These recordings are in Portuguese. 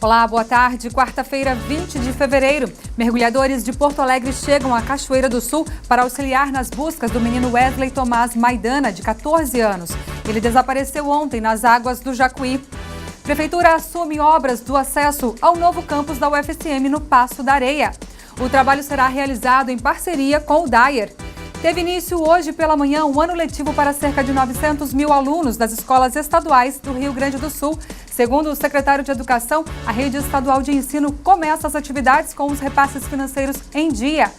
Olá, boa tarde. Quarta-feira, 20 de fevereiro. Mergulhadores de Porto Alegre chegam à Cachoeira do Sul para auxiliar nas buscas do menino Wesley Tomás Maidana, de 14 anos. Ele desapareceu ontem nas águas do Jacuí. Prefeitura assume obras do acesso ao novo campus da UFSM no Passo da Areia. O trabalho será realizado em parceria com o DAER. Teve início hoje pela manhã um ano letivo para cerca de 900 mil alunos das escolas estaduais do Rio Grande do Sul. Segundo o secretário de Educação, a rede estadual de ensino começa as atividades com os repasses financeiros em dia.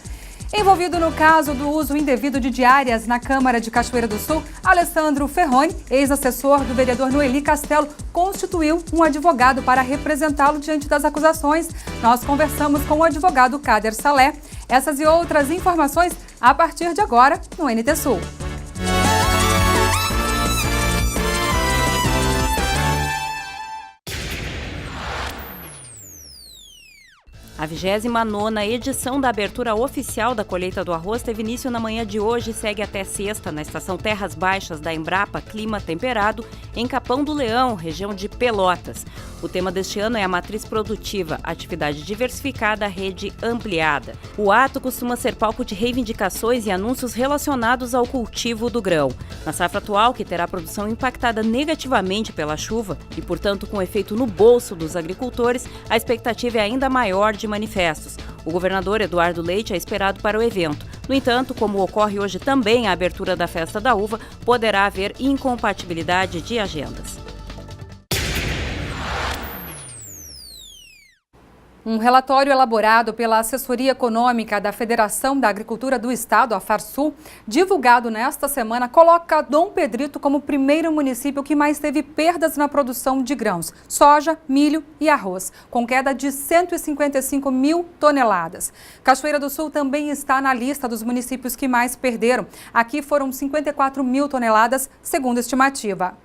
Envolvido no caso do uso indevido de diárias na Câmara de Cachoeira do Sul, Alessandro Ferroni, ex-assessor do vereador Noeli Castelo, constituiu um advogado para representá-lo diante das acusações. Nós conversamos com o advogado Kader Salé. Essas e outras informações a partir de agora no NT Sul. A 29ª edição da abertura oficial da colheita do arroz teve início na manhã de hoje e segue até sexta na estação Terras Baixas da Embrapa Clima Temperado, em Capão do Leão, região de Pelotas. O tema deste ano é a matriz produtiva, atividade diversificada, rede ampliada. O ato costuma ser palco de reivindicações e anúncios relacionados ao cultivo do grão. Na safra atual, que terá a produção impactada negativamente pela chuva e, portanto, com efeito no bolso dos agricultores, a expectativa é ainda maior de manifestos. O governador Eduardo Leite é esperado para o evento. No entanto, como ocorre hoje também a abertura da Festa da Uva, poderá haver incompatibilidade de agendas. Um relatório elaborado pela Assessoria Econômica da Federação da Agricultura do Estado, a Farsul, divulgado nesta semana, coloca Dom Pedrito como o primeiro município que mais teve perdas na produção de grãos, soja, milho e arroz, com queda de 155 mil toneladas. Cachoeira do Sul também está na lista dos municípios que mais perderam. Aqui foram 54 mil toneladas, segundo a estimativa.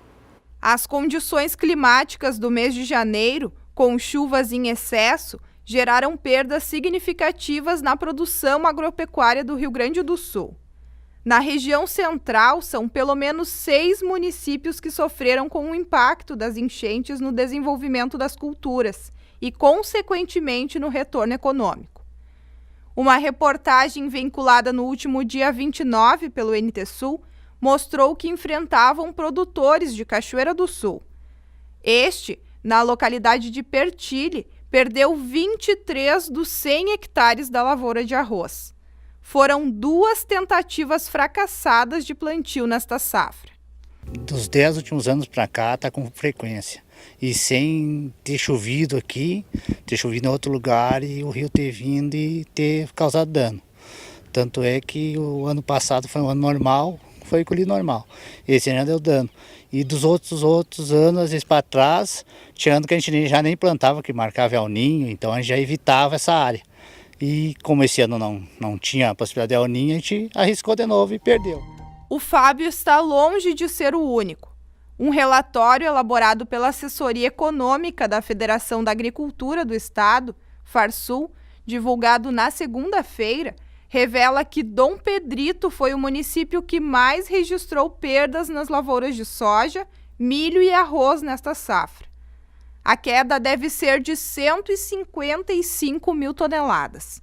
As condições climáticas do mês de janeiro, com chuvas em excesso, geraram perdas significativas na produção agropecuária do Rio Grande do Sul. Na região central, são pelo menos 6 municípios que sofreram com o impacto das enchentes no desenvolvimento das culturas e, consequentemente, no retorno econômico. Uma reportagem vinculada no último dia 29 pelo NT Sul mostrou que enfrentavam produtores de Cachoeira do Sul. Na localidade de Pertile, perdeu 23 dos 100 hectares da lavoura de arroz. Foram 2 tentativas fracassadas de plantio nesta safra. Dos 10 últimos anos para cá está com frequência. E sem ter chovido aqui, ter chovido em outro lugar e o rio ter vindo e ter causado dano. Tanto é que o ano passado foi um ano normal, foi colhido normal. Esse ano deu dano. E dos outros anos, às vezes para trás, tinha ano que a gente já nem plantava, que marcava El Ninho, então a gente já evitava essa área. E como esse ano não tinha a possibilidade de El Ninho, a gente arriscou de novo e perdeu. O Fábio está longe de ser o único. Um relatório elaborado pela Assessoria Econômica da Federação da Agricultura do Estado, Farsul, divulgado na segunda-feira, revela que Dom Pedrito foi o município que mais registrou perdas nas lavouras de soja, milho e arroz nesta safra. A queda deve ser de 155 mil toneladas.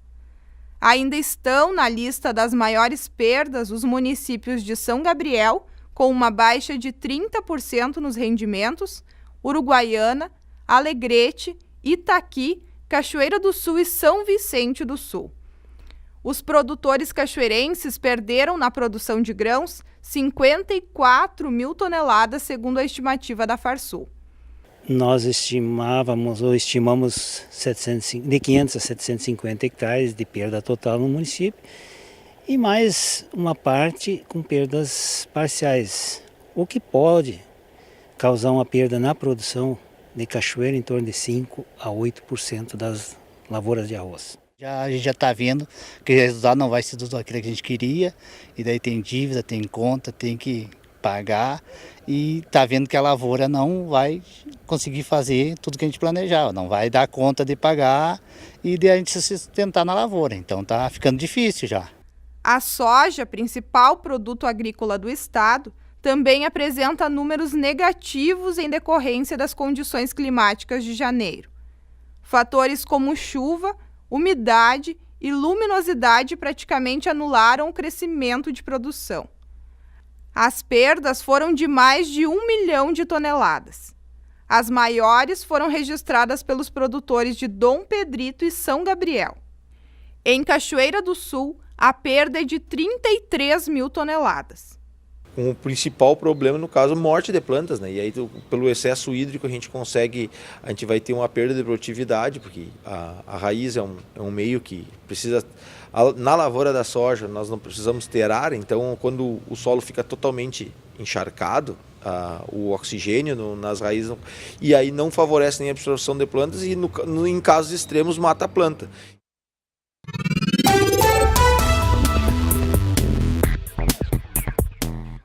Ainda estão na lista das maiores perdas os municípios de São Gabriel, com uma baixa de 30% nos rendimentos, Uruguaiana, Alegrete, Itaqui, Cachoeira do Sul e São Vicente do Sul. Os produtores cachoeirenses perderam na produção de grãos 54 mil toneladas, segundo a estimativa da Farsul. Nós estimamos de 500 a 750 hectares de perda total no município e mais uma parte com perdas parciais, o que pode causar uma perda na produção de cachoeira em torno de 5 a 8% das lavouras de arroz. A gente já está vendo que o resultado não vai ser tudo aquilo que a gente queria, e daí tem dívida, tem conta, tem que pagar, e está vendo que a lavoura não vai conseguir fazer tudo que a gente planejava, não vai dar conta de pagar e de a gente se sustentar na lavoura, então está ficando difícil já. A soja, principal produto agrícola do estado, também apresenta números negativos em decorrência das condições climáticas de janeiro. Fatores como chuva, umidade e luminosidade praticamente anularam o crescimento de produção. As perdas foram de mais de 1 milhão de toneladas. As maiores foram registradas pelos produtores de Dom Pedrito e São Gabriel. Em Cachoeira do Sul, a perda é de 33 mil toneladas. Com o principal problema, no caso, morte de plantas, né? E aí, pelo excesso hídrico, a gente vai ter uma perda de produtividade, porque a raiz é um meio que precisa... Na lavoura da soja, nós não precisamos ter ar, então, quando o solo fica totalmente encharcado, o oxigênio nas raízes, e aí não favorece nem a absorção de plantas e, em casos extremos, mata a planta.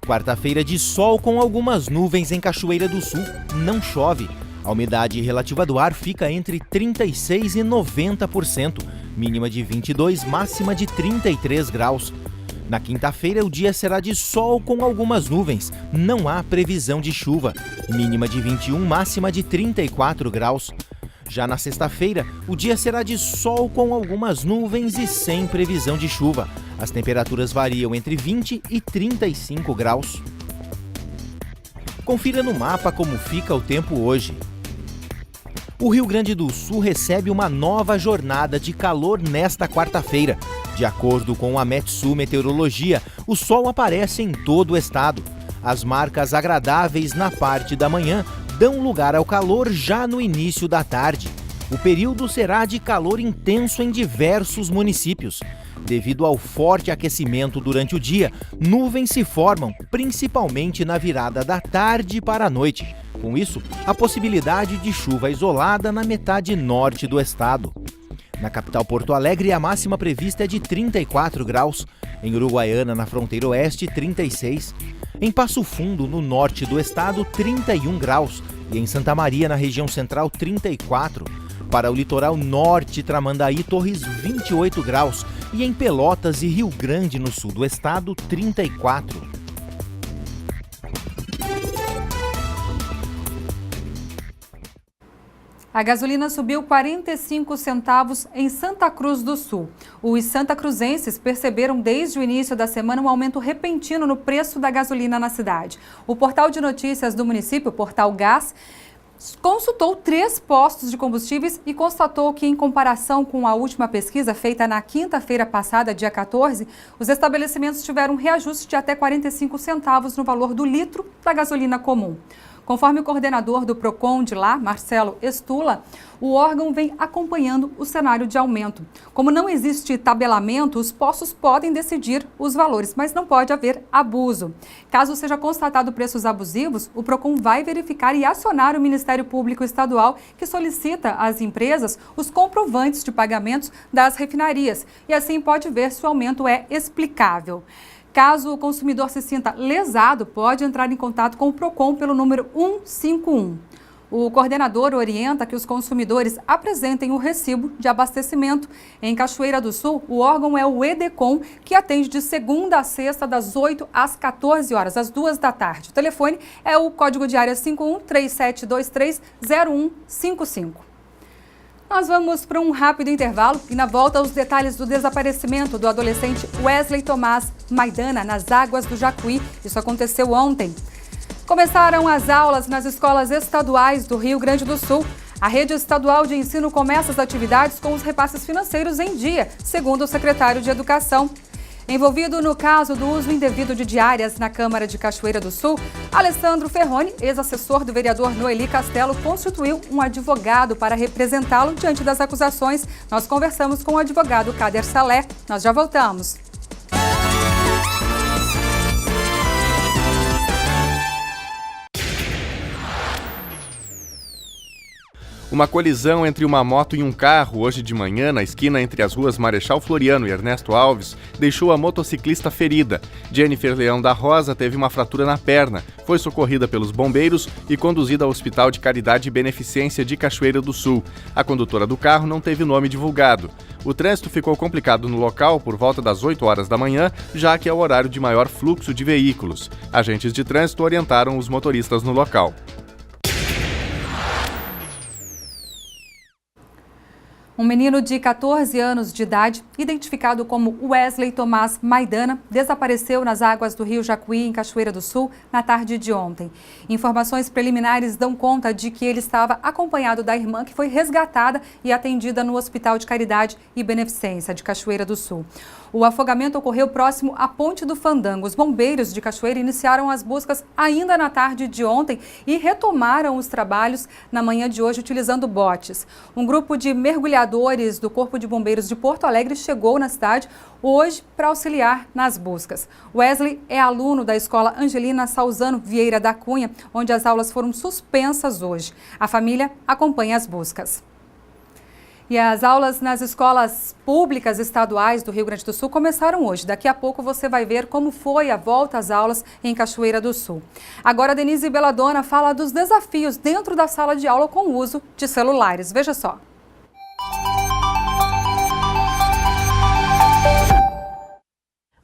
Quarta-feira de sol com algumas nuvens em Cachoeira do Sul. Não chove. A umidade relativa do ar fica entre 36% e 90%. Mínima de 22, máxima de 33 graus. Na quinta-feira, o dia será de sol com algumas nuvens. Não há previsão de chuva. Mínima de 21, máxima de 34 graus. Já na sexta-feira, o dia será de sol com algumas nuvens e sem previsão de chuva. As temperaturas variam entre 20 e 35 graus. Confira no mapa como fica o tempo hoje. O Rio Grande do Sul recebe uma nova jornada de calor nesta quarta-feira. De acordo com a Metsul Meteorologia, o sol aparece em todo o estado. As marcas agradáveis na parte da manhã dão lugar ao calor já no início da tarde. O período será de calor intenso em diversos municípios. Devido ao forte aquecimento durante o dia, nuvens se formam, principalmente na virada da tarde para a noite. Com isso, a possibilidade de chuva isolada na metade norte do estado. Na capital Porto Alegre, a máxima prevista é de 34 graus. Em Uruguaiana, na fronteira oeste, 36. Em Passo Fundo, no norte do estado, 31 graus. E em Santa Maria, na região central, 34. Para o litoral norte, Tramandaí, Torres, 28 graus. E em Pelotas e Rio Grande, no sul do estado, 34. A gasolina subiu 45 centavos em Santa Cruz do Sul. Os santacruzenses perceberam desde o início da semana um aumento repentino no preço da gasolina na cidade. O portal de notícias do município, Portal Gás, consultou 3 postos de combustíveis e constatou que, em comparação com a última pesquisa feita na quinta-feira passada, dia 14, os estabelecimentos tiveram um reajuste de até 45 centavos no valor do litro da gasolina comum. Conforme o coordenador do PROCON de lá, Marcelo Estula, o órgão vem acompanhando o cenário de aumento. Como não existe tabelamento, os postos podem decidir os valores, mas não pode haver abuso. Caso seja constatado preços abusivos, o PROCON vai verificar e acionar o Ministério Público Estadual, que solicita às empresas os comprovantes de pagamentos das refinarias, e assim pode ver se o aumento é explicável. Caso o consumidor se sinta lesado, pode entrar em contato com o PROCON pelo número 151. O coordenador orienta que os consumidores apresentem o recibo de abastecimento. Em Cachoeira do Sul, o órgão é o EDECOM, que atende de segunda a sexta, das 8 às 14 horas, às 2 da tarde. O telefone é o código de área 51-3723-0155. Nós vamos para um rápido intervalo e na volta os detalhes do desaparecimento do adolescente Wesley Tomás Maidana nas águas do Jacuí. Isso aconteceu ontem. Começaram as aulas nas escolas estaduais do Rio Grande do Sul. A rede estadual de ensino começa as atividades com os repasses financeiros em dia, segundo o secretário de Educação. Envolvido no caso do uso indevido de diárias na Câmara de Cachoeira do Sul, Alessandro Ferroni, ex-assessor do vereador Noeli Castelo, constituiu um advogado para representá-lo diante das acusações. Nós conversamos com o advogado Kader Salé. Nós já voltamos. Uma colisão entre uma moto e um carro hoje de manhã na esquina entre as ruas Marechal Floriano e Ernesto Alves deixou a motociclista ferida. Jennifer Leão da Rosa teve uma fratura na perna, foi socorrida pelos bombeiros e conduzida ao Hospital de Caridade e Beneficência de Cachoeira do Sul. A condutora do carro não teve nome divulgado. O trânsito ficou complicado no local por volta das 8 horas da manhã, já que é o horário de maior fluxo de veículos. Agentes de trânsito orientaram os motoristas no local. Um menino de 14 anos de idade, identificado como Wesley Tomás Maidana, desapareceu nas águas do rio Jacuí, em Cachoeira do Sul, na tarde de ontem. Informações preliminares dão conta de que ele estava acompanhado da irmã, que foi resgatada e atendida no Hospital de Caridade e Beneficência de Cachoeira do Sul. O afogamento ocorreu próximo à Ponte do Fandango. Os bombeiros de Cachoeira iniciaram as buscas ainda na tarde de ontem e retomaram os trabalhos na manhã de hoje utilizando botes. Um grupo de mergulhadores do Corpo de Bombeiros de Porto Alegre chegou na cidade hoje para auxiliar nas buscas. Wesley é aluno da Escola Angelina Salzano Vieira da Cunha, onde as aulas foram suspensas hoje. A família acompanha as buscas. E as aulas nas escolas públicas estaduais do Rio Grande do Sul começaram hoje. Daqui a pouco você vai ver como foi a volta às aulas em Cachoeira do Sul. Agora, Denise Belladonna fala dos desafios dentro da sala de aula com o uso de celulares. Veja só.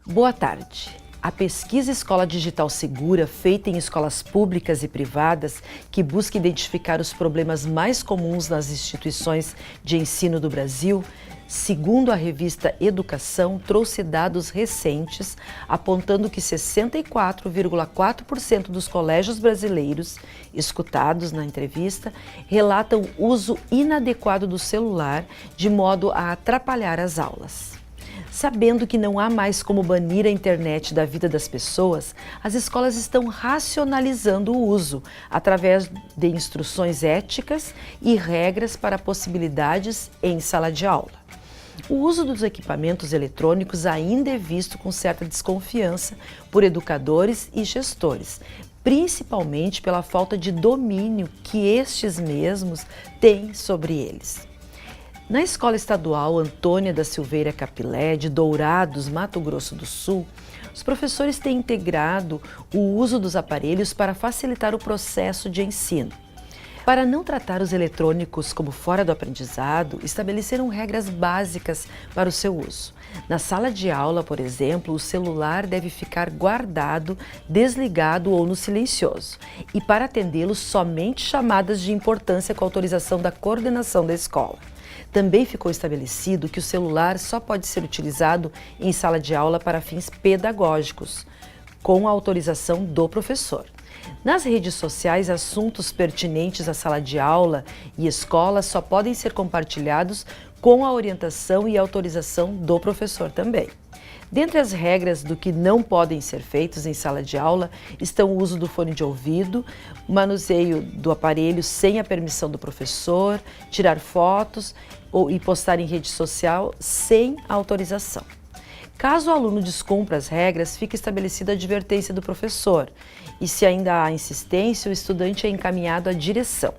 Boa tarde. A pesquisa Escola Digital Segura, feita em escolas públicas e privadas, que busca identificar os problemas mais comuns nas instituições de ensino do Brasil, segundo a revista Educação, trouxe dados recentes apontando que 64,4% dos colégios brasileiros escutados na entrevista relatam uso inadequado do celular de modo a atrapalhar as aulas. Sabendo que não há mais como banir a internet da vida das pessoas, as escolas estão racionalizando o uso através de instruções éticas e regras para possibilidades em sala de aula. O uso dos equipamentos eletrônicos ainda é visto com certa desconfiança por educadores e gestores, principalmente pela falta de domínio que estes mesmos têm sobre eles. Na Escola Estadual Antônia da Silveira Capilé, de Dourados, Mato Grosso do Sul, os professores têm integrado o uso dos aparelhos para facilitar o processo de ensino. Para não tratar os eletrônicos como fora do aprendizado, estabeleceram regras básicas para o seu uso. Na sala de aula, por exemplo, o celular deve ficar guardado, desligado ou no silencioso. E para atendê-lo, somente chamadas de importância com autorização da coordenação da escola. Também ficou estabelecido que o celular só pode ser utilizado em sala de aula para fins pedagógicos, com a autorização do professor. Nas redes sociais, assuntos pertinentes à sala de aula e escola só podem ser compartilhados com a orientação e autorização do professor também. Dentre as regras do que não podem ser feitos em sala de aula estão o uso do fone de ouvido, o manuseio do aparelho sem a permissão do professor, tirar fotos e postar em rede social sem autorização. Caso o aluno descumpra as regras, fica estabelecida a advertência do professor e, se ainda há insistência, o estudante é encaminhado à direção.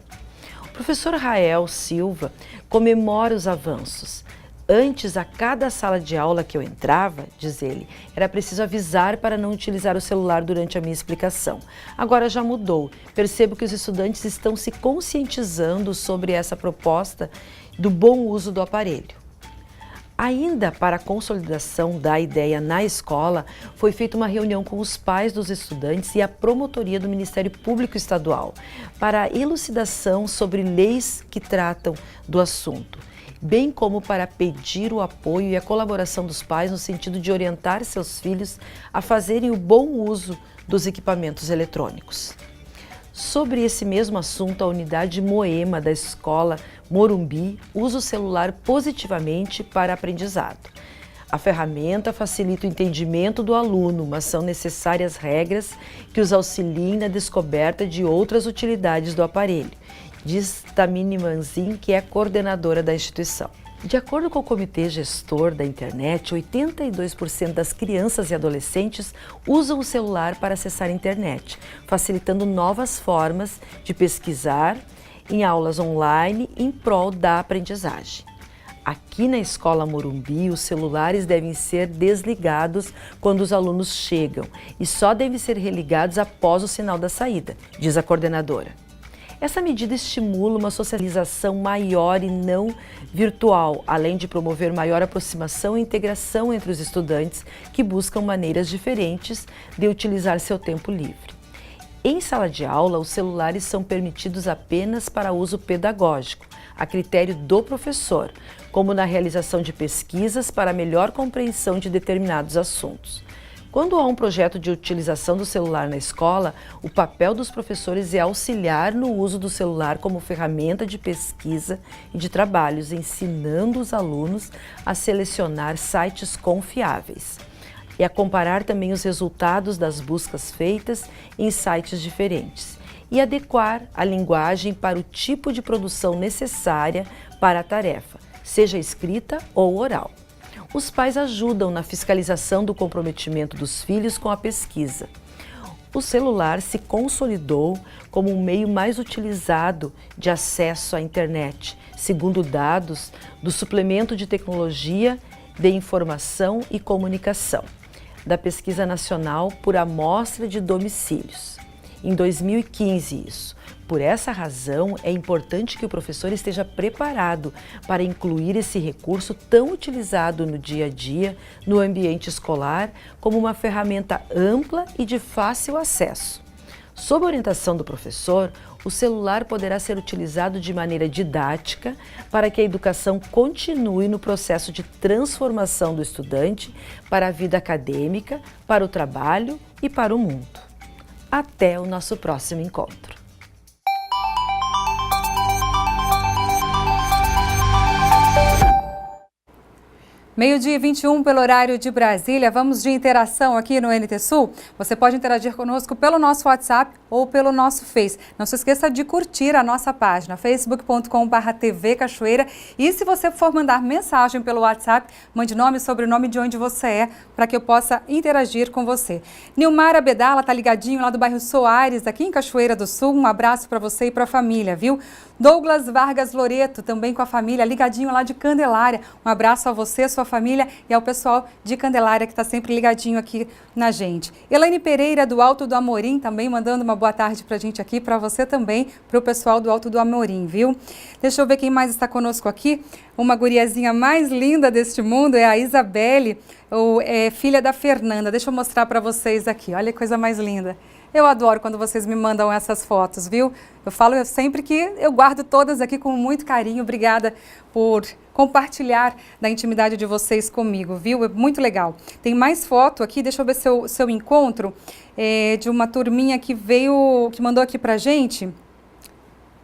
O professor Rael Silva comemora os avanços. Antes, a cada sala de aula que eu entrava, diz ele, era preciso avisar para não utilizar o celular durante a minha explicação. Agora já mudou. Percebo que os estudantes estão se conscientizando sobre essa proposta do bom uso do aparelho. Ainda para a consolidação da ideia na escola, foi feita uma reunião com os pais dos estudantes e a promotoria do Ministério Público Estadual para a elucidação sobre leis que tratam do assunto, bem como para pedir o apoio e a colaboração dos pais no sentido de orientar seus filhos a fazerem o bom uso dos equipamentos eletrônicos. Sobre esse mesmo assunto, a unidade Moema da Escola Morumbi usa o celular positivamente para aprendizado. A ferramenta facilita o entendimento do aluno, mas são necessárias regras que os auxiliem na descoberta de outras utilidades do aparelho, diz Tamini Manzin, que é coordenadora da instituição. De acordo com o comitê gestor da internet, 82% das crianças e adolescentes usam o celular para acessar a internet, facilitando novas formas de pesquisar em aulas online em prol da aprendizagem. Aqui na Escola Morumbi, os celulares devem ser desligados quando os alunos chegam e só devem ser religados após o sinal da saída, diz a coordenadora. Essa medida estimula uma socialização maior e não virtual, além de promover maior aproximação e integração entre os estudantes que buscam maneiras diferentes de utilizar seu tempo livre. Em sala de aula, os celulares são permitidos apenas para uso pedagógico, a critério do professor, como na realização de pesquisas para melhor compreensão de determinados assuntos. Quando há um projeto de utilização do celular na escola, o papel dos professores é auxiliar no uso do celular como ferramenta de pesquisa e de trabalhos, ensinando os alunos a selecionar sites confiáveis e a comparar também os resultados das buscas feitas em sites diferentes e adequar a linguagem para o tipo de produção necessária para a tarefa, seja escrita ou oral. Os pais ajudam na fiscalização do comprometimento dos filhos com a pesquisa. O celular se consolidou como um meio mais utilizado de acesso à internet, segundo dados do Suplemento de Tecnologia de Informação e Comunicação, da Pesquisa Nacional por Amostra de Domicílios. Em 2015, isso. Por essa razão, é importante que o professor esteja preparado para incluir esse recurso tão utilizado no dia a dia, no ambiente escolar, como uma ferramenta ampla e de fácil acesso. Sob a orientação do professor, o celular poderá ser utilizado de maneira didática para que a educação continue no processo de transformação do estudante para a vida acadêmica, para o trabalho e para o mundo. Até o nosso próximo encontro. Meio-dia e 21 pelo horário de Brasília, vamos de interação aqui no NT Sul. Você pode interagir conosco pelo nosso WhatsApp ou pelo nosso Face. Não se esqueça de curtir a nossa página, facebook.com/TV Cachoeira. E se você for mandar mensagem pelo WhatsApp, mande nome e sobrenome de onde você é, para que eu possa interagir com você. Nilmar Abedala está ligadinho lá do bairro Soares, aqui em Cachoeira do Sul. Um abraço para você e para a família, viu? Douglas Vargas Loreto, também com a família, ligadinho lá de Candelária. Um abraço a você, sua família e ao pessoal de Candelária que está sempre ligadinho aqui na gente. Elaine Pereira do Alto do Amorim também mandando uma boa tarde para a gente aqui, para você também, para o pessoal do Alto do Amorim, viu? Deixa eu ver quem mais está conosco aqui. Uma guriazinha mais linda deste mundo é a Isabelle, filha da Fernanda. Deixa eu mostrar para vocês aqui, olha que coisa mais linda. Eu adoro quando vocês me mandam essas fotos, viu? Eu falo sempre que eu guardo todas aqui com muito carinho. Obrigada por compartilhar da intimidade de vocês comigo, viu? É muito legal. Tem mais foto aqui, deixa eu ver seu encontro, de uma turminha que mandou aqui pra gente.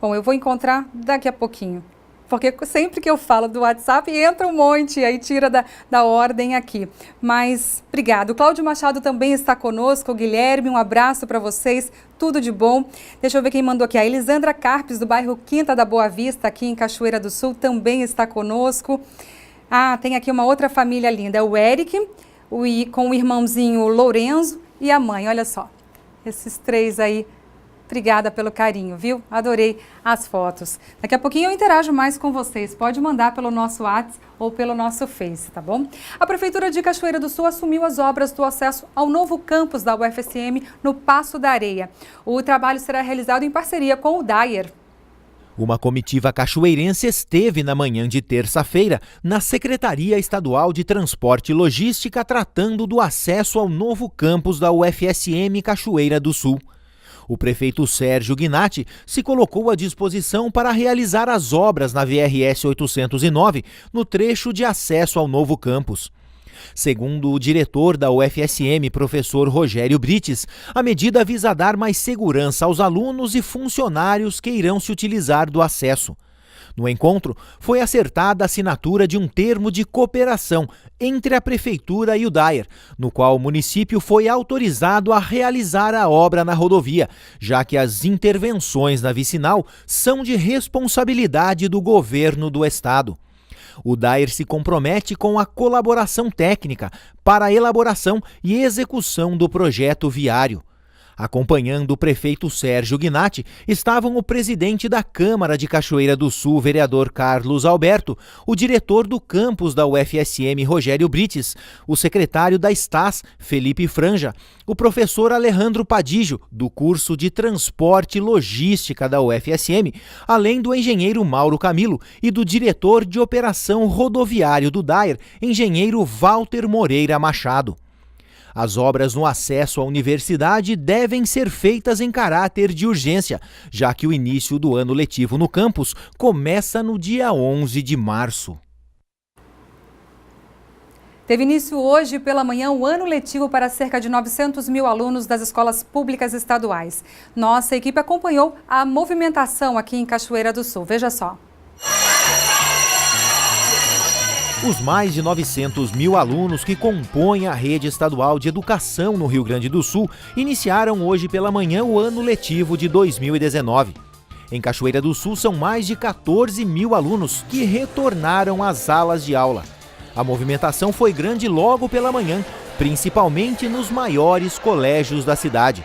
Bom, eu vou encontrar daqui a pouquinho. Porque sempre que eu falo do WhatsApp, entra um monte, aí tira da ordem aqui. Mas, obrigado. O Cláudio Machado também está conosco, o Guilherme, um abraço para vocês, tudo de bom. Deixa eu ver quem mandou aqui. A Elisandra Carpes, do bairro Quinta da Boa Vista, aqui em Cachoeira do Sul, também está conosco. Ah, tem aqui uma outra família linda, é o Eric, com o irmãozinho Lourenço e a mãe, olha só. Esses três aí. Obrigada pelo carinho, viu? Adorei as fotos. Daqui a pouquinho eu interajo mais com vocês. Pode mandar pelo nosso WhatsApp ou pelo nosso Face, tá bom? A Prefeitura de Cachoeira do Sul assumiu as obras do acesso ao novo campus da UFSM no Passo da Areia. O trabalho será realizado em parceria com o DAER. Uma comitiva cachoeirense esteve na manhã de terça-feira na Secretaria Estadual de Transporte e Logística tratando do acesso ao novo campus da UFSM Cachoeira do Sul. O prefeito Sérgio Gnatti se colocou à disposição para realizar as obras na VRS 809, no trecho de acesso ao novo campus. Segundo o diretor da UFSM, professor Rogério Brites, a medida visa dar mais segurança aos alunos e funcionários que irão se utilizar do acesso. No encontro, foi acertada a assinatura de um termo de cooperação entre a Prefeitura e o DAER, no qual o município foi autorizado a realizar a obra na rodovia, já que as intervenções na vicinal são de responsabilidade do governo do estado. O DAER se compromete com a colaboração técnica para a elaboração e execução do projeto viário. Acompanhando o prefeito Sérgio Gnatti estavam o presidente da Câmara de Cachoeira do Sul, vereador Carlos Alberto, o diretor do campus da UFSM, Rogério Brites, o secretário da STAS, Felipe Franja, o professor Alejandro Padijo, do curso de Transporte e Logística da UFSM, além do engenheiro Mauro Camilo e do diretor de Operação Rodoviário do DAER, engenheiro Walter Moreira Machado. As obras no acesso à universidade devem ser feitas em caráter de urgência, já que o início do ano letivo no campus começa no dia 11 de março. Teve início hoje pela manhã o ano letivo para cerca de 900 mil alunos das escolas públicas estaduais. Nossa equipe acompanhou a movimentação aqui em Cachoeira do Sul. Veja só. Os mais de 900 mil alunos que compõem a rede estadual de educação no Rio Grande do Sul iniciaram hoje pela manhã o ano letivo de 2019. Em Cachoeira do Sul são mais de 14 mil alunos que retornaram às salas de aula. A movimentação foi grande logo pela manhã, principalmente nos maiores colégios da cidade.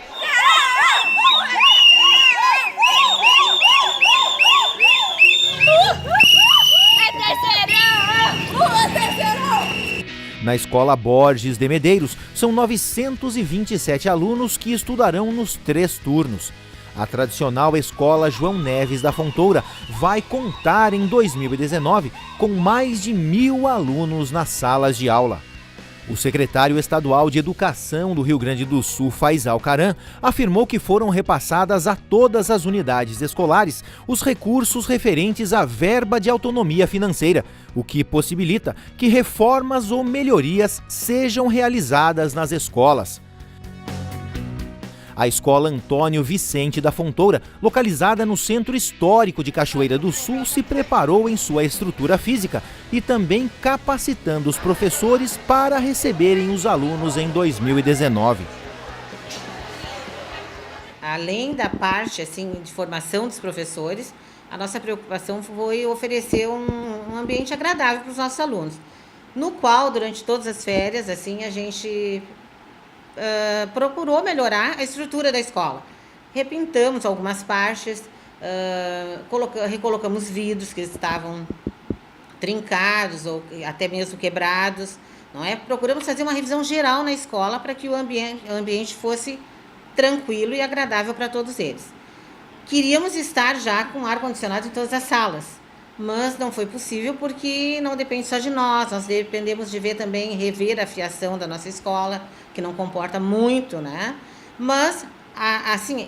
Na Escola Borges de Medeiros, são 927 alunos que estudarão nos 3 turnos. A tradicional Escola João Neves da Fontoura vai contar em 2019 com mais de 1.000 alunos nas salas de aula. O secretário estadual de Educação do Rio Grande do Sul, Faisal Caram, afirmou que foram repassadas a todas as unidades escolares os recursos referentes à verba de autonomia financeira, o que possibilita que reformas ou melhorias sejam realizadas nas escolas. A Escola Antônio Vicente da Fontoura, localizada no Centro Histórico de Cachoeira do Sul, se preparou em sua estrutura física e também capacitando os professores para receberem os alunos em 2019. Além da parte de formação dos professores, a nossa preocupação foi oferecer um ambiente agradável para os nossos alunos, no qual, durante todas as férias, a gente procurou melhorar a estrutura da escola. Repintamos algumas partes, recolocamos vidros que estavam trincados ou até mesmo quebrados, não é? Procuramos fazer uma revisão geral na escola para que o ambiente fosse tranquilo e agradável para todos eles. Queríamos estar já com ar-condicionado em todas as salas, mas não foi possível porque não depende só de nós dependemos de rever a fiação da nossa escola, que não comporta muito, né? Mas,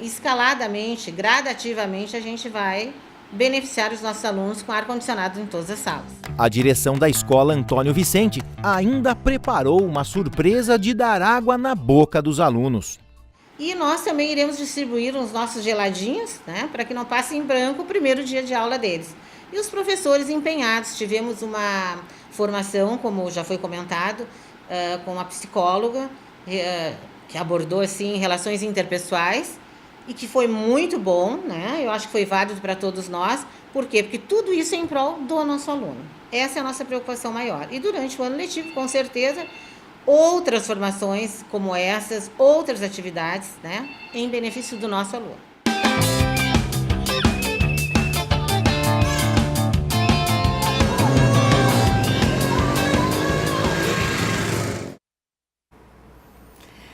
escaladamente, gradativamente, a gente vai beneficiar os nossos alunos com ar-condicionado em todas as salas. A direção da Escola Antônio Vicente ainda preparou uma surpresa de dar água na boca dos alunos. E nós também iremos distribuir os nossos geladinhos, né? Para que não passe em branco o primeiro dia de aula deles. E os professores empenhados, tivemos uma formação, como já foi comentado, com uma psicóloga, que abordou relações interpessoais e que foi muito bom, né? Eu acho que foi válido para todos nós. Por quê? Porque tudo isso é em prol do nosso aluno. Essa é a nossa preocupação maior. E durante o ano letivo, com certeza, outras formações como essas, outras atividades, né? Em benefício do nosso aluno.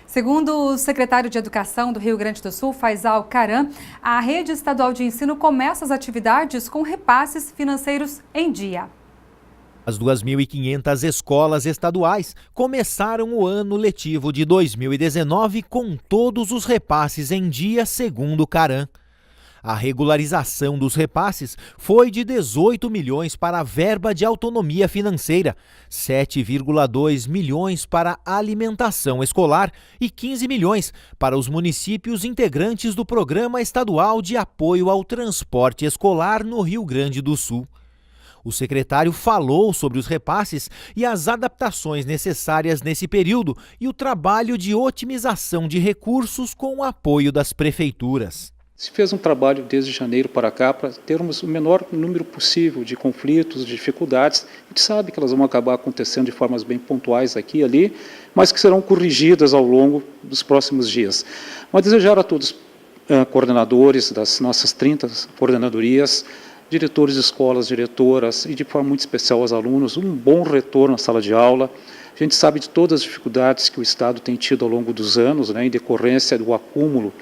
Segundo o secretário de Educação do Rio Grande do Sul, Faisal Caram, a rede estadual de ensino começa as atividades com repasses financeiros em dia. As 2.500 escolas estaduais começaram o ano letivo de 2019 com todos os repasses em dia, segundo Caram. A regularização dos repasses foi de 18 milhões para a verba de autonomia financeira, 7,2 milhões para a alimentação escolar e 15 milhões para os municípios integrantes do Programa Estadual de Apoio ao Transporte Escolar no Rio Grande do Sul. O secretário falou sobre os repasses e as adaptações necessárias nesse período e o trabalho de otimização de recursos com o apoio das prefeituras. Se fez um trabalho desde janeiro para cá para termos o menor número possível de conflitos, de dificuldades. A gente sabe que elas vão acabar acontecendo de formas bem pontuais aqui e ali, mas que serão corrigidas ao longo dos próximos dias. Mas desejar a todos coordenadores das nossas 30 coordenadorias, diretores de escolas, diretoras e de forma muito especial aos alunos, um bom retorno à sala de aula. A gente sabe de todas as dificuldades que o Estado tem tido ao longo dos anos, né, em decorrência do acúmulo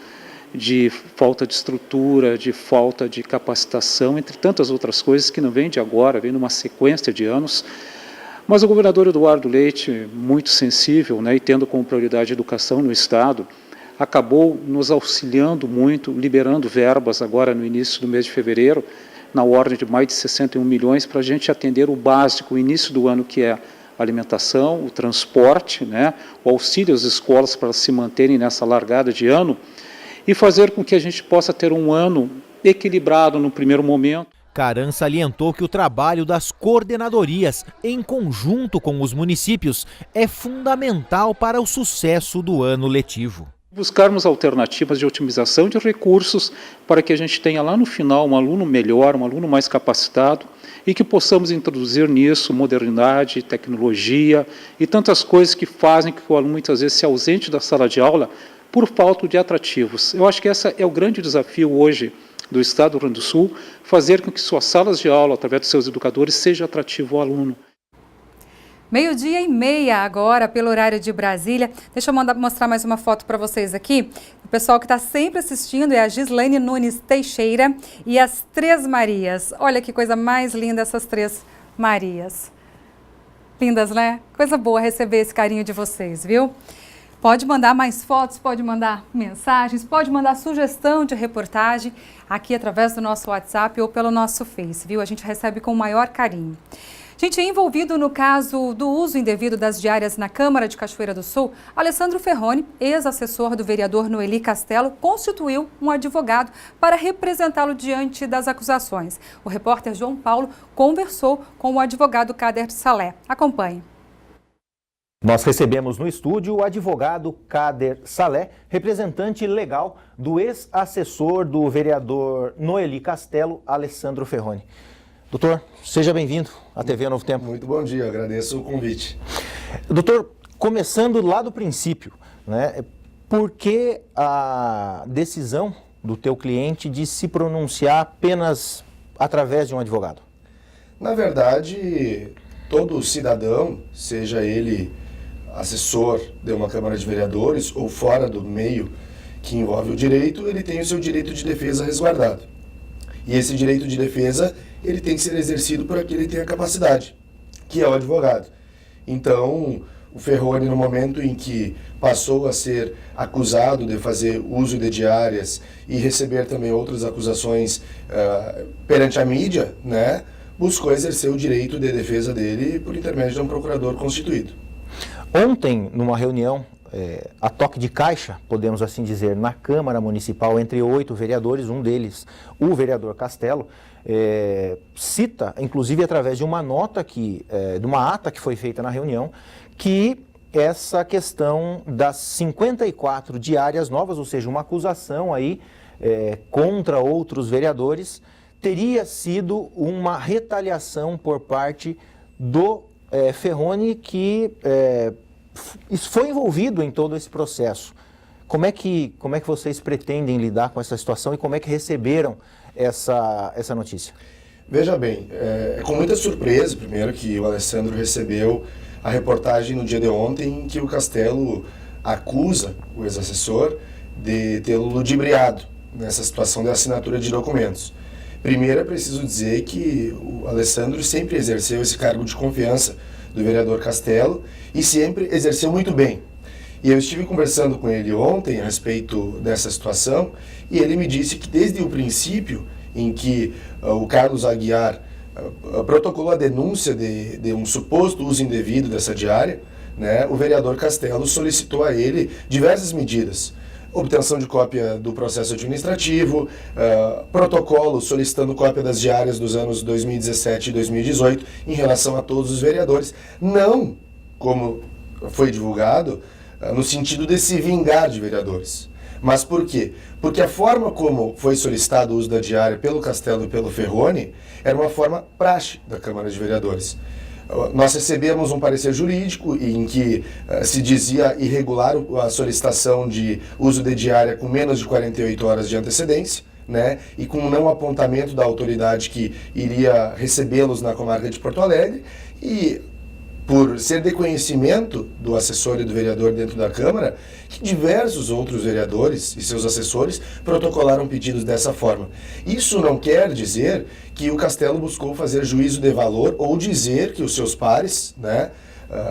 de falta de estrutura, de falta de capacitação, entre tantas outras coisas que não vem de agora, vem numa sequência de anos. Mas o governador Eduardo Leite, muito sensível, né, e tendo como prioridade a educação no Estado, acabou nos auxiliando muito, liberando verbas agora no início do mês de fevereiro, na ordem de mais de 61 milhões, para a gente atender o básico, o início do ano, que é a alimentação, o transporte, né, o auxílio às escolas para se manterem nessa largada de ano, e fazer com que a gente possa ter um ano equilibrado no primeiro momento. Caran salientou que o trabalho das coordenadorias, em conjunto com os municípios, é fundamental para o sucesso do ano letivo. Buscarmos alternativas de otimização de recursos para que a gente tenha lá no final um aluno melhor, um aluno mais capacitado e que possamos introduzir nisso modernidade, tecnologia e tantas coisas que fazem com que o aluno muitas vezes se ausente da sala de aula por falta de atrativos. Eu acho que esse é o grande desafio hoje do Estado do Rio Grande do Sul, fazer com que suas salas de aula, através dos seus educadores, seja atrativo ao aluno. 12:30 agora, pelo horário de Brasília. Deixa eu mostrar mais uma foto para vocês aqui. O pessoal que está sempre assistindo é a Gislaine Nunes Teixeira e as Três Marias. Olha que coisa mais linda essas Três Marias. Lindas, né? Coisa boa receber esse carinho de vocês, viu? Pode mandar mais fotos, pode mandar mensagens, pode mandar sugestão de reportagem aqui através do nosso WhatsApp ou pelo nosso Face, viu? A gente recebe com o maior carinho. Gente, envolvido no caso do uso indevido das diárias na Câmara de Cachoeira do Sul, Alessandro Ferroni, ex-assessor do vereador Noeli Castelo, constituiu um advogado para representá-lo diante das acusações. O repórter João Paulo conversou com o advogado Kader Salé. Acompanhe. Nós recebemos no estúdio o advogado Kader Salé, representante legal do ex-assessor do vereador Noeli Castelo, Alessandro Ferroni. Doutor, seja bem-vindo à TV Novo Tempo. Muito bom dia, agradeço o convite. Doutor, começando lá do princípio, né, por que a decisão do teu cliente de se pronunciar apenas através de um advogado? Na verdade, todo cidadão, seja ele assessor de uma Câmara de Vereadores ou fora do meio que envolve o direito, ele tem o seu direito de defesa resguardado. E esse direito de defesa, ele tem que ser exercido por aquele que tem a capacidade, que é o advogado. Então, o Ferroni, no momento em que passou a ser acusado de fazer uso de diárias e receber também outras acusações perante a mídia, né, buscou exercer o direito de defesa dele por intermédio de um procurador constituído. Ontem, numa reunião a toque de caixa, podemos assim dizer, na Câmara Municipal, entre 8 vereadores, um deles, o vereador Castelo, cita, inclusive através de uma nota, de uma ata que foi feita na reunião, que essa questão das 54 diárias novas, ou seja, uma acusação aí contra outros vereadores, teria sido uma retaliação por parte do Ferroni, que foi envolvido em todo esse processo. Como é que vocês pretendem lidar com essa situação e como é que receberam essa notícia? Veja bem, é com muita surpresa, primeiro, que o Alessandro recebeu a reportagem no dia de ontem em que o Castelo acusa o ex-assessor de tê-lo ludibriado nessa situação de assinatura de documentos. Primeiro, é preciso dizer que o Alessandro sempre exerceu esse cargo de confiança do vereador Castelo e sempre exerceu muito bem. E eu estive conversando com ele ontem a respeito dessa situação e ele me disse que desde o princípio em que o Carlos Aguiar protocolou a denúncia de um suposto uso indevido dessa diária, né, o vereador Castelo solicitou a ele diversas medidas. Obtenção de cópia do processo administrativo, protocolo solicitando cópia das diárias dos anos 2017 e 2018 em relação a todos os vereadores. Não, como foi divulgado, no sentido de se vingar de vereadores. Mas por quê? Porque a forma como foi solicitado o uso da diária pelo Castelo e pelo Ferroni era uma forma praxe da Câmara de Vereadores. Nós recebemos um parecer jurídico em que se dizia irregular a solicitação de uso de diária com menos de 48 horas de antecedência, né, e com não apontamento da autoridade que iria recebê-los na comarca de Porto Alegre. E por ser de conhecimento do assessor e do vereador dentro da Câmara, que diversos outros vereadores e seus assessores protocolaram pedidos dessa forma. Isso não quer dizer que o Castelo buscou fazer juízo de valor ou dizer que os seus pares, né,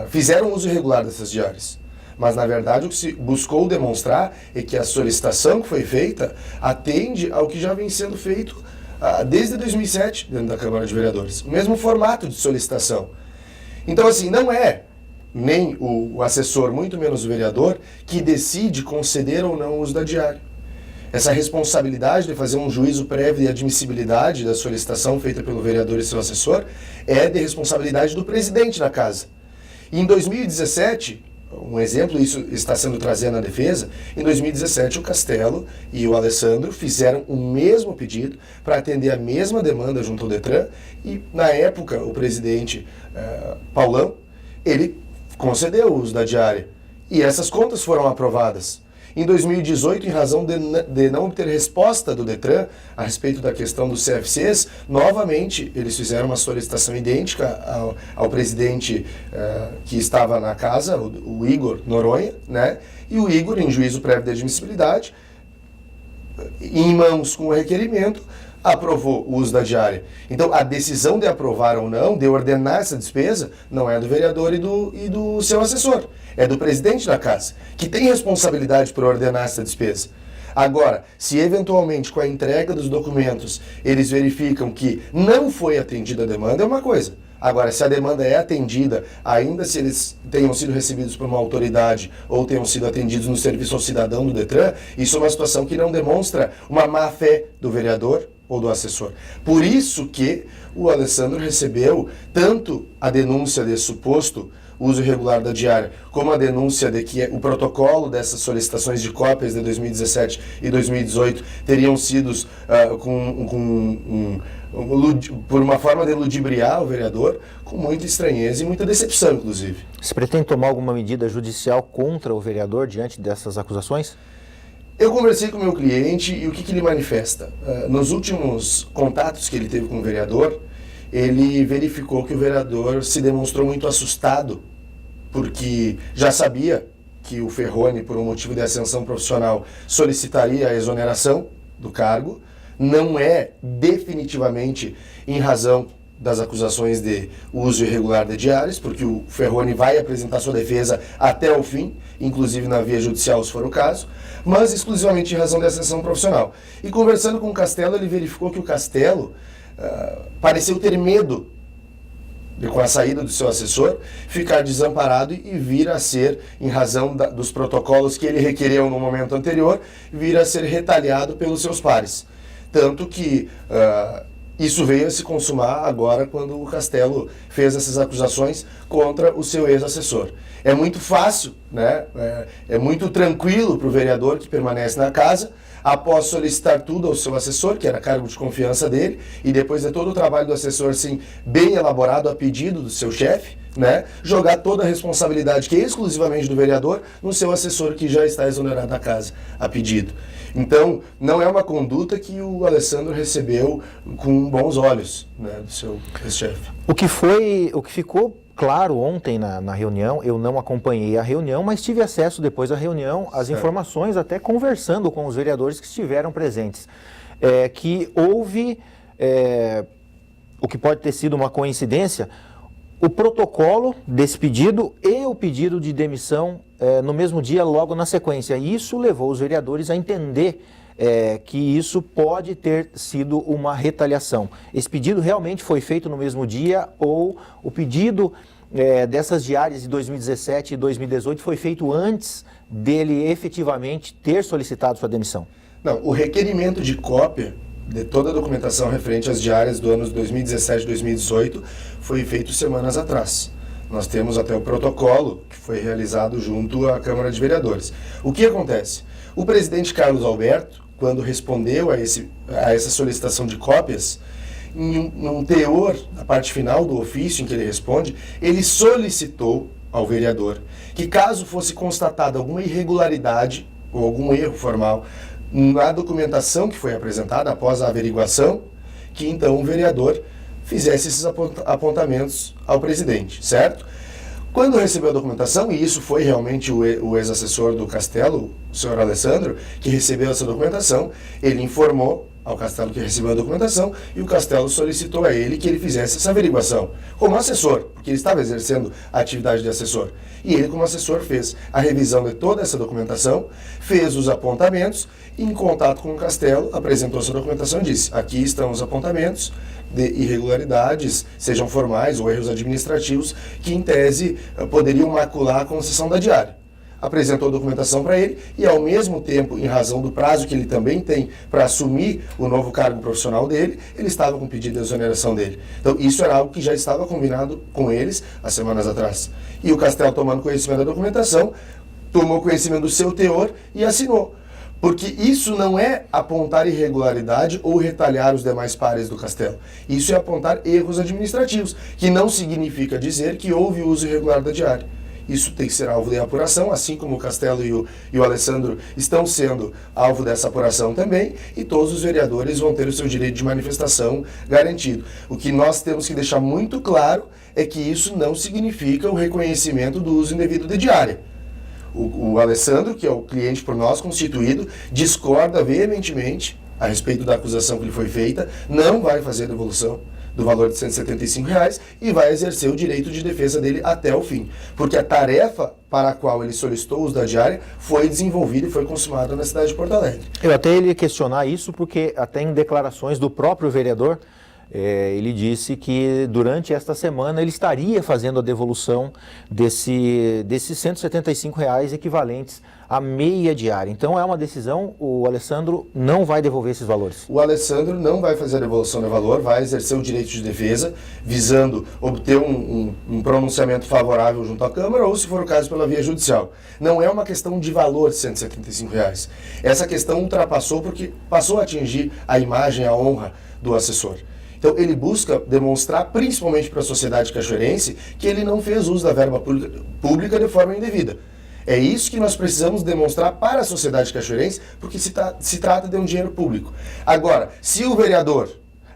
fizeram uso irregular dessas diárias. Mas, na verdade, o que se buscou demonstrar é que a solicitação que foi feita atende ao que já vem sendo feito desde 2007 dentro da Câmara de Vereadores. O mesmo formato de solicitação. Então, assim, não é nem o assessor, muito menos o vereador, que decide conceder ou não o uso da diária. Essa responsabilidade de fazer um juízo prévio de admissibilidade da solicitação feita pelo vereador e seu assessor é de responsabilidade do presidente da casa. E em 2017, um exemplo, isso está sendo trazido na defesa, em 2017 o Castelo e o Alessandro fizeram o mesmo pedido para atender a mesma demanda junto ao Detran e, na época, o presidente Paulão, ele concedeu o uso da diária e essas contas foram aprovadas. Em 2018, em razão de não obter resposta do Detran a respeito da questão dos CFCs, novamente eles fizeram uma solicitação idêntica ao presidente que estava na casa, o Igor Noronha, né? E o Igor, em juízo prévio de admissibilidade, em mãos com o requerimento, aprovou o uso da diária. Então, a decisão de aprovar ou não, de ordenar essa despesa, não é do vereador e do seu assessor. É do presidente da casa, que tem responsabilidade por ordenar essa despesa. Agora, se eventualmente com a entrega dos documentos eles verificam que não foi atendida a demanda, é uma coisa. Agora, se a demanda é atendida, ainda se eles tenham sido recebidos por uma autoridade ou tenham sido atendidos no serviço ao cidadão do Detran, isso é uma situação que não demonstra uma má-fé do vereador ou do assessor. Por isso que o Alessandro recebeu tanto a denúncia de suposto uso irregular da diária, como a denúncia de que o protocolo dessas solicitações de cópias de 2017 e 2018 teriam sido por uma forma de ludibriar o vereador, com muita estranheza e muita decepção, inclusive. Se pretende tomar alguma medida judicial contra o vereador diante dessas acusações? Eu conversei com o meu cliente e o que ele manifesta? Nos últimos contatos que ele teve com o vereador, ele verificou que o vereador se demonstrou muito assustado, porque já sabia que o Ferroni, por um motivo de ascensão profissional, solicitaria a exoneração do cargo. Não é definitivamente em razão das acusações de uso irregular de diárias, porque o Ferroni vai apresentar sua defesa até o fim, inclusive na via judicial, se for o caso, mas exclusivamente em razão da ascensão profissional. E conversando com o Castelo, ele verificou que o Castelo pareceu ter medo de, com a saída do seu assessor, ficar desamparado e vir a ser, em razão dos protocolos que ele requereu no momento anterior, vir a ser retaliado pelos seus pares. Tanto que isso veio a se consumar agora quando o Castelo fez essas acusações contra o seu ex-assessor. É muito fácil, né? É muito tranquilo para o vereador que permanece na casa, após solicitar tudo ao seu assessor, que era cargo de confiança dele, e depois de todo o trabalho do assessor, assim, bem elaborado a pedido do seu chefe, né, jogar toda a responsabilidade, que é exclusivamente do vereador, no seu assessor que já está exonerado da casa, a pedido. Então, não é uma conduta que o Alessandro recebeu com bons olhos, né, do seu ex-chefe. O que ficou claro ontem na reunião, eu não acompanhei a reunião, mas tive acesso depois da reunião às informações, até conversando com os vereadores que estiveram presentes, que houve, o que pode ter sido uma coincidência, o protocolo desse pedido e o pedido de demissão no mesmo dia, logo na sequência. E isso levou os vereadores a entender que isso pode ter sido uma retaliação. Esse pedido realmente foi feito no mesmo dia ou o pedido dessas diárias de 2017 e 2018 foi feito antes dele efetivamente ter solicitado sua demissão? Não, o requerimento de cópia de toda a documentação referente às diárias do ano 2017 e 2018 foi feito semanas atrás. Nós temos até o protocolo que foi realizado junto à Câmara de Vereadores. O que acontece? O presidente Carlos Alberto, quando respondeu a essa solicitação de cópias, em um teor, na parte final do ofício em que ele responde, ele solicitou ao vereador que, caso fosse constatada alguma irregularidade ou algum erro formal na documentação que foi apresentada após a averiguação, que então o vereador fizesse esses apontamentos ao presidente, certo? Quando recebeu a documentação, e isso foi realmente o ex-assessor do Castelo, o senhor Alessandro, que recebeu essa documentação, ele informou ao Castelo que recebeu a documentação e o Castelo solicitou a ele que ele fizesse essa averiguação como assessor, porque ele estava exercendo a atividade de assessor. E ele, como assessor, fez a revisão de toda essa documentação, fez os apontamentos e, em contato com o Castelo, apresentou essa documentação e disse: aqui estão os apontamentos de irregularidades, sejam formais ou erros administrativos, que em tese poderiam macular a concessão da diária. Apresentou a documentação para ele e, ao mesmo tempo, em razão do prazo que ele também tem para assumir o novo cargo profissional dele, ele estava com pedido de exoneração dele. Então, isso era algo que já estava combinado com eles há semanas atrás. E o Castelo, tomando conhecimento da documentação, tomou conhecimento do seu teor e assinou. Porque isso não é apontar irregularidade ou retalhar os demais pares do Castelo. Isso é apontar erros administrativos, que não significa dizer que houve uso irregular da diária. Isso tem que ser alvo de apuração, assim como o Castelo e o Alessandro estão sendo alvo dessa apuração também, e todos os vereadores vão ter o seu direito de manifestação garantido. O que nós temos que deixar muito claro é que isso não significa o reconhecimento do uso indevido de diária. O Alessandro, que é o cliente por nós constituído, discorda veementemente a respeito da acusação que lhe foi feita, não vai fazer devolução do valor de R$ 175 e vai exercer o direito de defesa dele até o fim. Porque a tarefa para a qual ele solicitou o uso da diária foi desenvolvida e foi consumada na cidade de Porto Alegre. Eu até ia questionar isso porque até em declarações do próprio vereador, ele disse que durante esta semana ele estaria fazendo a devolução desses R$ 175 equivalentes à meia diária. Então é uma decisão, o Alessandro não vai devolver esses valores. O Alessandro não vai fazer a devolução de valor, vai exercer o direito de defesa, visando obter um pronunciamento favorável junto à Câmara ou, se for o caso, pela via judicial. Não é uma questão de valor de R$ 175. Essa questão ultrapassou porque passou a atingir a imagem, a honra do assessor. Então, ele busca demonstrar, principalmente para a sociedade cachoeirense, que ele não fez uso da verba pública de forma indevida. É isso que nós precisamos demonstrar para a sociedade cachoeirense, porque se trata de um dinheiro público. Agora, se o vereador,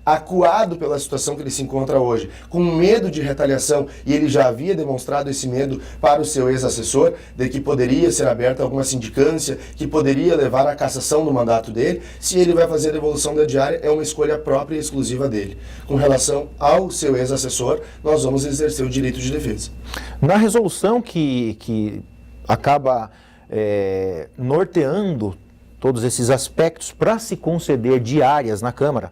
acuado pela situação que ele se encontra hoje, com medo de retaliação, e ele já havia demonstrado esse medo para o seu ex-assessor, de que poderia ser aberta alguma sindicância, que poderia levar à cassação do mandato dele, se ele vai fazer a devolução da diária, é uma escolha própria e exclusiva dele. Com relação ao seu ex-assessor, nós vamos exercer o direito de defesa. Na resolução que acaba norteando todos esses aspectos para se conceder diárias na Câmara,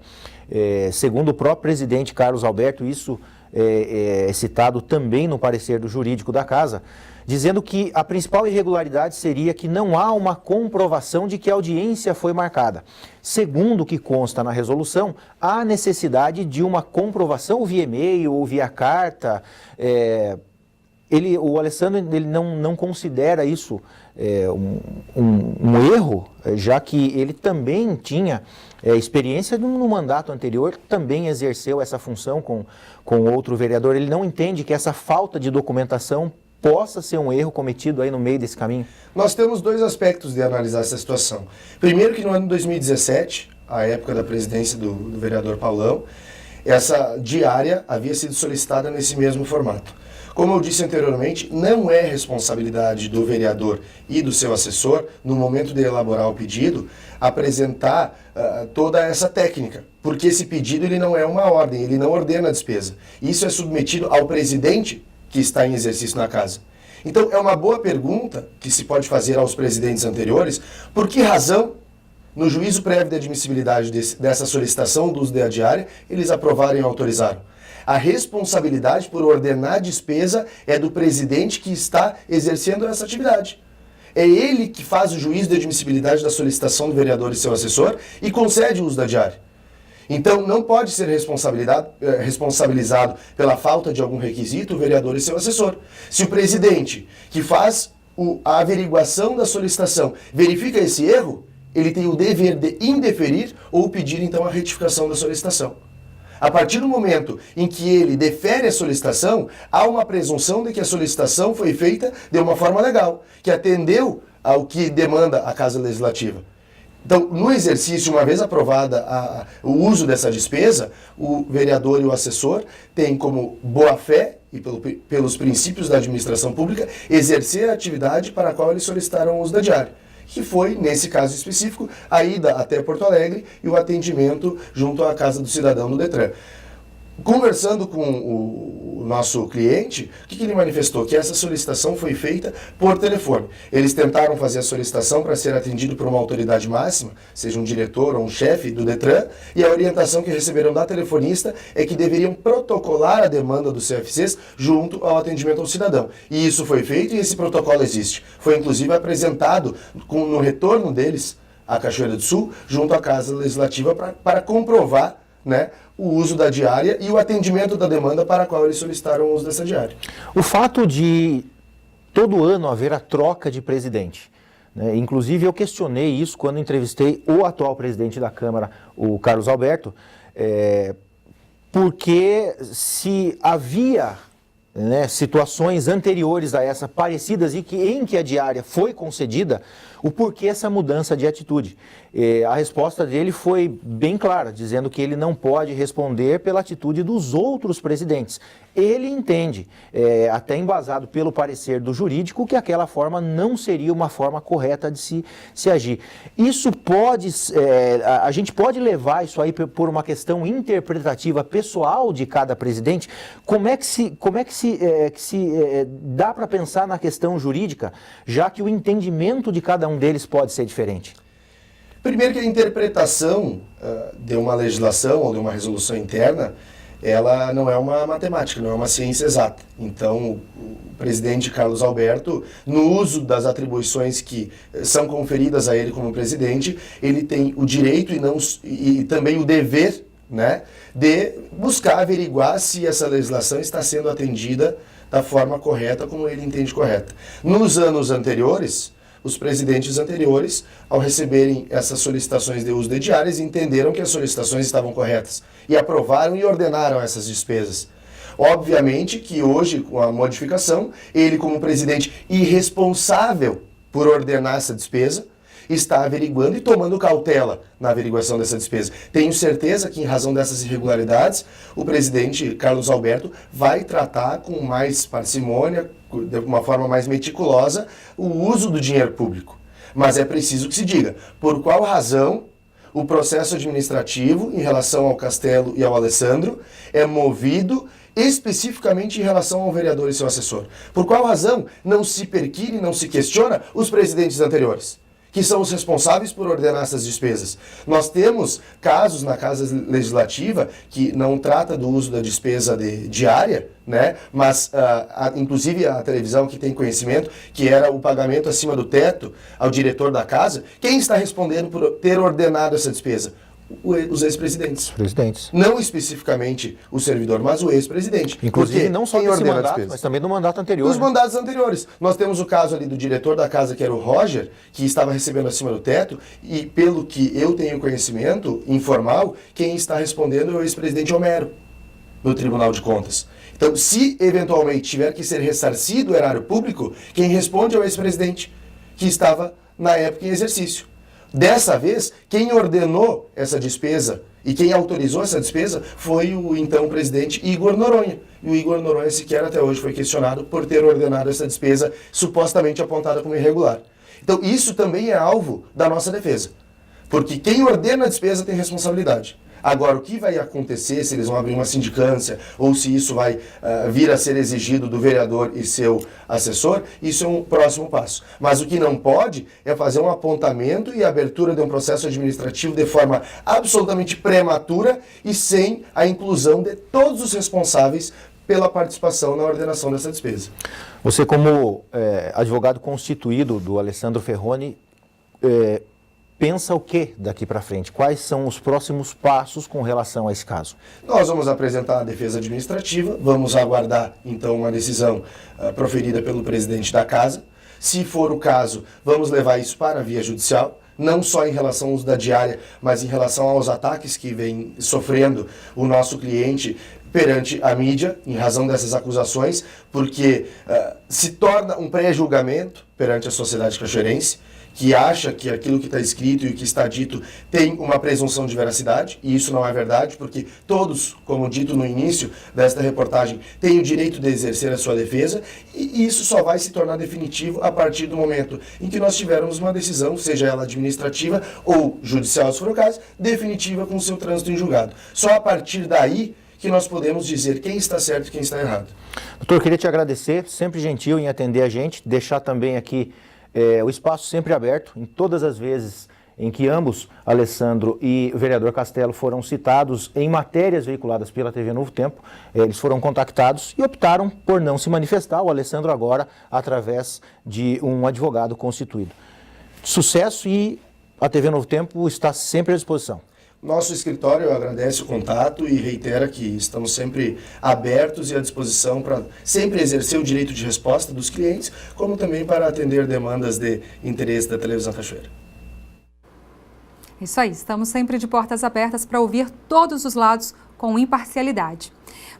segundo o próprio presidente Carlos Alberto, isso é citado também no parecer do jurídico da Casa, dizendo que a principal irregularidade seria que não há uma comprovação de que a audiência foi marcada. Segundo o que consta na resolução, há necessidade de uma comprovação via e-mail ou via carta. O Alessandro ele não considera isso um erro, já que ele também tinha experiência no mandato anterior, também exerceu essa função com outro vereador. Ele não entende que essa falta de documentação possa ser um erro cometido aí no meio desse caminho? Nós temos dois aspectos de analisar essa situação. Primeiro que no ano de 2017, a época da presidência do vereador Paulão, essa diária havia sido solicitada nesse mesmo formato. Como eu disse anteriormente, não é responsabilidade do vereador e do seu assessor, no momento de elaborar o pedido, apresentar toda essa técnica, porque esse pedido ele não é uma ordem, ele não ordena a despesa. Isso é submetido ao presidente que está em exercício na casa. Então, é uma boa pergunta que se pode fazer aos presidentes anteriores, por que razão, no juízo prévio de admissibilidade dessa solicitação do uso da diária, eles aprovaram e autorizaram. A responsabilidade por ordenar a despesa é do presidente que está exercendo essa atividade. É ele que faz o juízo de admissibilidade da solicitação do vereador e seu assessor e concede o uso da diária. Então, não pode ser responsabilizado pela falta de algum requisito o vereador e seu assessor. Se o presidente que faz a averiguação da solicitação verifica esse erro, ele tem o dever de indeferir ou pedir, então, a retificação da solicitação. A partir do momento em que ele defere a solicitação, há uma presunção de que a solicitação foi feita de uma forma legal, que atendeu ao que demanda a Casa Legislativa. Então, no exercício, uma vez aprovada o uso dessa despesa, o vereador e o assessor têm como boa-fé e pelos princípios da administração pública, exercer a atividade para a qual eles solicitaram o uso da diária, que foi, nesse caso específico, a ida até Porto Alegre e o atendimento junto à Casa do Cidadão no Detran. Conversando com o nosso cliente, o que ele manifestou? Que essa solicitação foi feita por telefone. Eles tentaram fazer a solicitação para ser atendido por uma autoridade máxima, seja um diretor ou um chefe do Detran, e a orientação que receberam da telefonista é que deveriam protocolar a demanda dos CFCs junto ao atendimento ao cidadão. E isso foi feito e esse protocolo existe. Foi inclusive apresentado no retorno deles à Cachoeira do Sul, junto à Casa Legislativa, para comprovar, né, o uso da diária e o atendimento da demanda para a qual eles solicitaram o uso dessa diária. O fato de todo ano haver a troca de presidente, né, inclusive eu questionei isso quando entrevistei o atual presidente da Câmara, o Carlos Alberto, porque se havia, né, situações anteriores a essa parecidas e em que a diária foi concedida, o porquê essa mudança de atitude. A resposta dele foi bem clara, dizendo que ele não pode responder pela atitude dos outros presidentes. Ele entende, até embasado pelo parecer do jurídico, que aquela forma não seria uma forma correta de se agir. Isso pode, a gente pode levar isso aí por uma questão interpretativa pessoal de cada presidente. Como é que se dá para pensar na questão jurídica, já que o entendimento de cada um deles pode ser diferente? Primeiro que a interpretação de uma legislação ou de uma resolução interna, ela não é uma matemática, não é uma ciência exata. Então, o presidente Carlos Alberto, no uso das atribuições que são conferidas a ele como presidente, ele tem o direito e também o dever, né, de buscar averiguar se essa legislação está sendo atendida da forma correta, como ele entende correta. Nos anos anteriores, os presidentes anteriores, ao receberem essas solicitações de uso de diárias, entenderam que as solicitações estavam corretas e aprovaram e ordenaram essas despesas. Obviamente que hoje, com a modificação, ele, como presidente irresponsável por ordenar essa despesa, está averiguando e tomando cautela na averiguação dessa despesa. Tenho certeza que, em razão dessas irregularidades, o presidente Carlos Alberto vai tratar com mais parcimônia, de uma forma mais meticulosa, o uso do dinheiro público. Mas é preciso que se diga por qual razão o processo administrativo em relação ao Castelo e ao Alessandro é movido especificamente em relação ao vereador e seu assessor. Por qual razão não se perquire, não se questiona os presidentes anteriores, que são os responsáveis por ordenar essas despesas. Nós temos casos na Casa Legislativa que não trata do uso da despesa diária, né? Mas inclusive a televisão que tem conhecimento, que era o pagamento acima do teto ao diretor da casa. Quem está respondendo por ter ordenado essa despesa? Os ex-presidentes. Presidentes. Não especificamente o servidor, mas o ex-presidente. Inclusive porque não só desse mandato, mas também do mandato anterior. Dos mandatos anteriores. Nós temos o caso ali do diretor da casa, que era o Roger, que estava recebendo acima do teto, e pelo que eu tenho conhecimento informal, quem está respondendo é o ex-presidente Homero, no Tribunal de Contas. Então, se eventualmente tiver que ser ressarcido o erário público, quem responde é o ex-presidente, que estava na época em exercício. Dessa vez, quem ordenou essa despesa e quem autorizou essa despesa foi o então presidente Igor Noronha. E o Igor Noronha sequer até hoje foi questionado por ter ordenado essa despesa supostamente apontada como irregular. Então isso também é alvo da nossa defesa, porque quem ordena a despesa tem responsabilidade. Agora, o que vai acontecer, se eles vão abrir uma sindicância ou se isso vai vir a ser exigido do vereador e seu assessor, isso é um próximo passo. Mas o que não pode é fazer um apontamento e abertura de um processo administrativo de forma absolutamente prematura e sem a inclusão de todos os responsáveis pela participação na ordenação dessa despesa. Você, como advogado constituído do Alessandro Ferroni, pensa o que daqui para frente? Quais são os próximos passos com relação a esse caso? Nós vamos apresentar a defesa administrativa, vamos aguardar então uma decisão proferida pelo presidente da casa. Se for o caso, vamos levar isso para a via judicial, não só em relação ao uso da diária, mas em relação aos ataques que vem sofrendo o nosso cliente, perante a mídia, em razão dessas acusações, porque se torna um pré-julgamento perante a sociedade cachoeirense, que acha que aquilo que está escrito e o que está dito tem uma presunção de veracidade, e isso não é verdade, porque todos, como dito no início desta reportagem, têm o direito de exercer a sua defesa, e isso só vai se tornar definitivo a partir do momento em que nós tivermos uma decisão, seja ela administrativa ou judicial, se for o caso, definitiva com o seu trânsito em julgado. Só a partir daí que nós podemos dizer quem está certo e quem está errado. Doutor, eu queria te agradecer, sempre gentil em atender a gente, deixar também aqui o espaço sempre aberto, em todas as vezes em que ambos, Alessandro e o vereador Castelo, foram citados em matérias veiculadas pela TV Novo Tempo, eles foram contactados e optaram por não se manifestar, o Alessandro agora através de um advogado constituído. Sucesso, e a TV Novo Tempo está sempre à disposição. Nosso escritório agradece o contato e reitera que estamos sempre abertos e à disposição para sempre exercer o direito de resposta dos clientes, como também para atender demandas de interesse da televisão Cachoeira. Isso aí, estamos sempre de portas abertas para ouvir todos os lados com imparcialidade.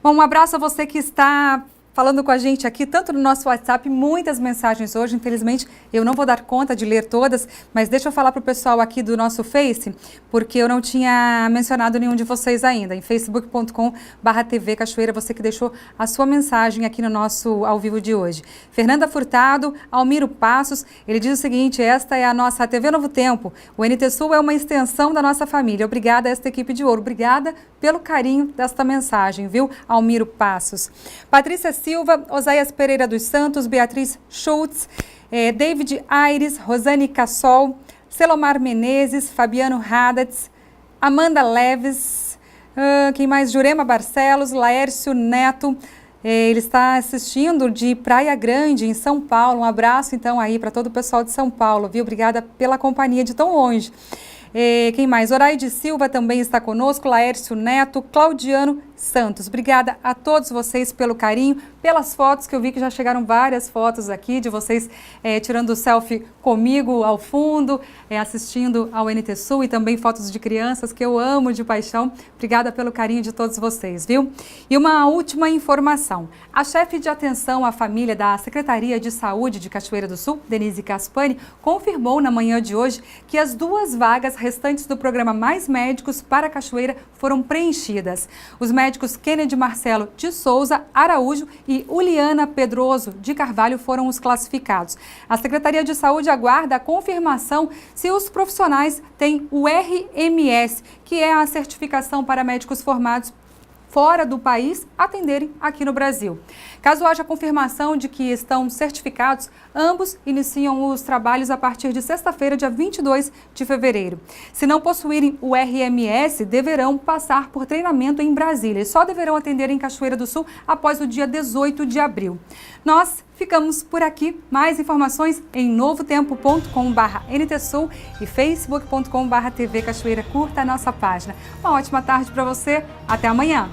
Bom, um abraço a você que está falando com a gente aqui, tanto no nosso WhatsApp, muitas mensagens hoje, infelizmente eu não vou dar conta de ler todas, mas deixa eu falar para o pessoal aqui do nosso Face, porque eu não tinha mencionado nenhum de vocês ainda, em facebook.com/TV Cachoeira, você que deixou a sua mensagem aqui no nosso ao vivo de hoje. Fernanda Furtado, Almiro Passos, ele diz o seguinte: esta é a nossa TV Novo Tempo, o NT Sul é uma extensão da nossa família, obrigada a esta equipe de ouro, obrigada pelo carinho desta mensagem, viu, Almiro Passos. Patrícia Silva, Oséias Pereira dos Santos, Beatriz Schultz, David Aires, Rosane Cassol, Selomar Menezes, Fabiano Hadatz, Amanda Leves, quem mais? Jurema Barcelos, Laércio Neto, ele está assistindo de Praia Grande, em São Paulo. Um abraço então aí para todo o pessoal de São Paulo, viu? Obrigada pela companhia de tão longe. Quem mais? Oraide Silva também está conosco, Laércio Neto, Claudiano Santos. Obrigada a todos vocês pelo carinho, pelas fotos, que eu vi que já chegaram várias fotos aqui de vocês tirando selfie comigo ao fundo, assistindo ao NT Sul, e também fotos de crianças que eu amo de paixão. Obrigada pelo carinho de todos vocês, viu? E uma última informação. A chefe de atenção à família da Secretaria de Saúde de Cachoeira do Sul, Denise Caspani, confirmou na manhã de hoje que as 2 vagas restantes do programa Mais Médicos para Cachoeira foram preenchidas. Os médicos Kennedy Marcelo de Souza Araújo e Uliana Pedroso de Carvalho foram os classificados. A Secretaria de Saúde aguarda a confirmação se os profissionais têm o RMS, que é a certificação para médicos formados fora do país atenderem aqui no Brasil. Caso haja confirmação de que estão certificados, ambos iniciam os trabalhos a partir de sexta-feira, dia 22 de fevereiro. Se não possuírem o RMS, deverão passar por treinamento em Brasília e só deverão atender em Cachoeira do Sul após o dia 18 de abril. Nós ficamos por aqui. Mais informações em novotempo.com/NTSul e facebook.com/TV Cachoeira. Curta a nossa página. Uma ótima tarde para você. Até amanhã.